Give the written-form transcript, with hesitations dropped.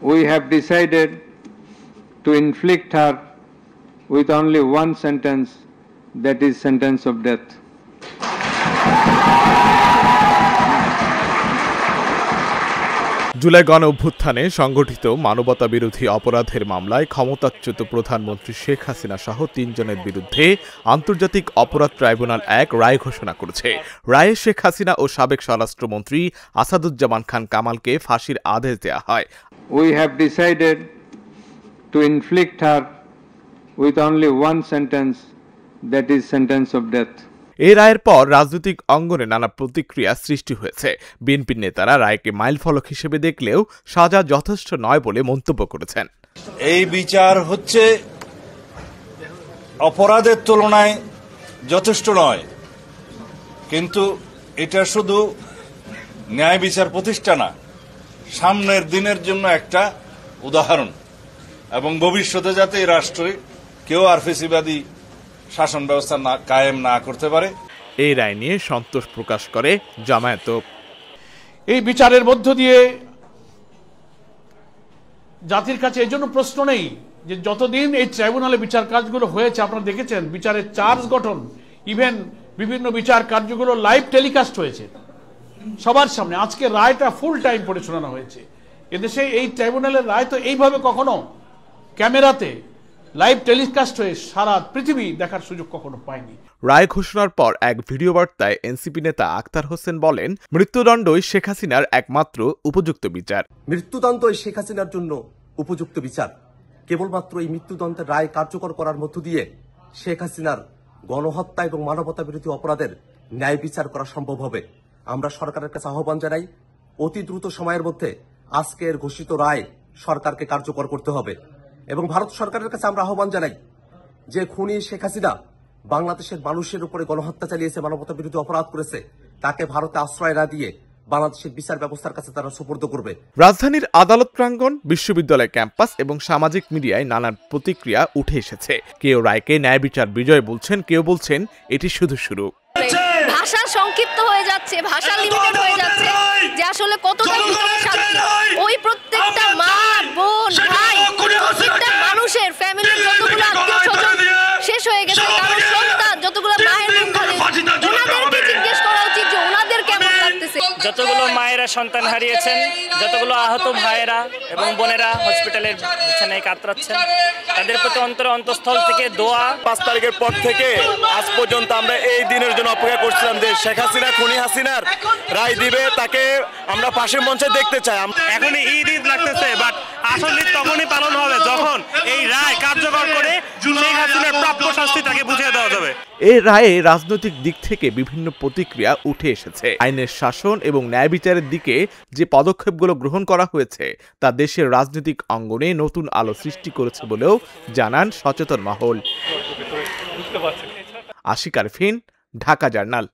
We have decided to inflict her with only one sentence, that is sentence of death. July গণ অভ্যুত্থানে সংগঠিত মানবতা বিরোধী অপরাধের মামলায় ক্ষমতাচ্যুত প্রধানমন্ত্রী শেখ হাসিনা সহ ৩ জনের বিরুদ্ধে আন্তর্জাতিক অপরাধ ট্রাইব্যুনাল ১ রায় ঘোষণা করেছে। রায়ে শেখ হাসিনা ও সাবেক স্বরাষ্ট্রমন্ত্রী আসাদুজ্জামান খান কামালকে ফাঁসির আদেশ দেয়া হয়। We have decided to inflict her with only one sentence, that is sentence of death. এই রায়ের পর রাজনৈতিক অঙ্গনে নানা প্রতিক্রিয়া সৃষ্টি হয়েছে। বিএনপির নেতারা রায়কে মাইলফলক হিসেবে দেখলেও সাজা যথেষ্ট নয় বলে মন্তব্য করেছেন। এই বিচার হচ্ছে অপরাধের তুলনায় যথেষ্ট নয়, কিন্তু এটা শুধু ন্যায় বিচার প্রতিষ্ঠা না, সামনের দিনের জন্য একটা উদাহরণ, এবং ভবিষ্যতে যাতে এই রাষ্ট্রে কেউ আর ফেসিবাদী শাসন ব্যবস্থা কায়েম না করতে পারে। এই রায় নিয়ে সন্তোষ প্রকাশ করে জামায়াত। এই বিচারের মধ্য দিয়ে জাতির কাছে এই জন্য প্রশ্ন নেই যে যতদিন এই ট্রাইব্যুনালে বিচার কাজগুলো হয়েছে, আপনারা দেখেছেন বিচারের চার্জ গঠন, ইভেন বিভিন্ন বিচার কার্যগুলো লাইভ টেলিকাস্ট হয়েছে সবার সামনে। আজকে রায়টা ফুল টাইম পড়ে শোনানো হয়েছে। এদেশে এই ট্রাইব্যুনালের রায় তো এইভাবে কখনো ক্যামেরাতে লাইভ টেলিকাস্ট হয়ে সারা পৃথিবী দেখার সুযোগ কখনো পায়নি। রায় ঘোষণার পর এক ভিডিও বার্তায় এনসিপি নেতা আক্তার হোসেন বলেন, মৃত্যুদণ্ডই শেখ হাসিনার একমাত্র উপযুক্ত বিচার। মৃত্যুদণ্ডই শেখ হাসিনার জন্য উপযুক্ত বিচার। কেবলমাত্র এই মৃত্যুদণ্ডের রায় কার্যকর করার মধ্য দিয়ে শেখ হাসিনার গণহত্যা এবং মানবতা বিরোধী অপরাধের ন্যায় বিচার করা সম্ভব হবে। আমরা সরকারের কাছে আহ্বান জানাই, অতি দ্রুত সময়ের মধ্যে আজকের ঘোষিত রায় সরকারকে কার্যকর করতে হবে। এবং ভারত সরকারের কাছে আমরা আহ্বান জানাই যে খুনি শেখ হাসিনা বাংলাদেশের মানুষের উপরে গণহত্যা চালিয়েছে, মানবতা বিরোধী অপরাধ করেছে, তাকে ভারতে আশ্রয় না দিয়ে বাংলাদেশের বিচার ব্যবস্থার কাছে তারা সুপর্দ করবে। রাজধানীর আদালত প্রাঙ্গণ, বিশ্ববিদ্যালয় ক্যাম্পাস এবং সামাজিক মিডিয়ায় নানান প্রতিক্রিয়া উঠে এসেছে। কেউ রায়কে ন্যায় বিচার বিজয় বলছেন, কেউ বলছেন এটি শুধু শুরু। ভাষা সংক্ষিপ্ত হয়ে যাচ্ছে, ভাষা লিমিটেড হয়ে যাচ্ছে, যে আসলে কতটা শান্তি ওই প্রত্যেকটা মা, বোন, ভাই, প্রত্যেকটা মানুষের ফ্যামিলির যতগুলো আত্মীয়-স্বজন শেষ হয়ে গেছে, কারণ সন্তান যতগুলো মায়ের মুখ খালি, ওনাদেরকে জিজ্ঞেস করা উচিত যে ওনাদের কেমন লাগতেছে। যতগুলো মায়েরা সন্তান হারিয়েছেন, যতগুলো আহত ভাইয়েরা এবং বোনেরা হসপিটালের বিছানায় কাতরাচ্ছেন, তাদের প্রতি অন্তঃস্থল থেকে দোয়া। 5 তারিখের পর থেকে আজ পর্যন্ত আমরা এই দিনের জন্য অপেক্ষা করছিলাম যে শেখ হাসিনা খুনি হাসিনার রায় দিবে, তাকে আমরা পাশের মঞ্চে দেখতে চাই। এখন ঈদ লাগতেছে, বাট আসল ঈদ তখনই পালন হবে যখন এই রায় কার্যকর করে শেখ হাসিনার প্রাপ্য শাস্তি তাকে বুঝিয়ে দেওয়া যাবে। এই রায়ে রাজনৈতিক দিক থেকে বিভিন্ন প্রতিক্রিয়া উঠে এসেছে। আইনের শাসন এবং ন্যায় বিচারের দিকে যে পদক্ষেপগুলো গ্রহণ করা হয়েছে তা দেশের রাজনৈতিক অঙ্গনে নতুন আলো সৃষ্টি করেছে বলেও জানান সচেতন মহল। আশিক আরফিন, ঢাকা জার্নাল।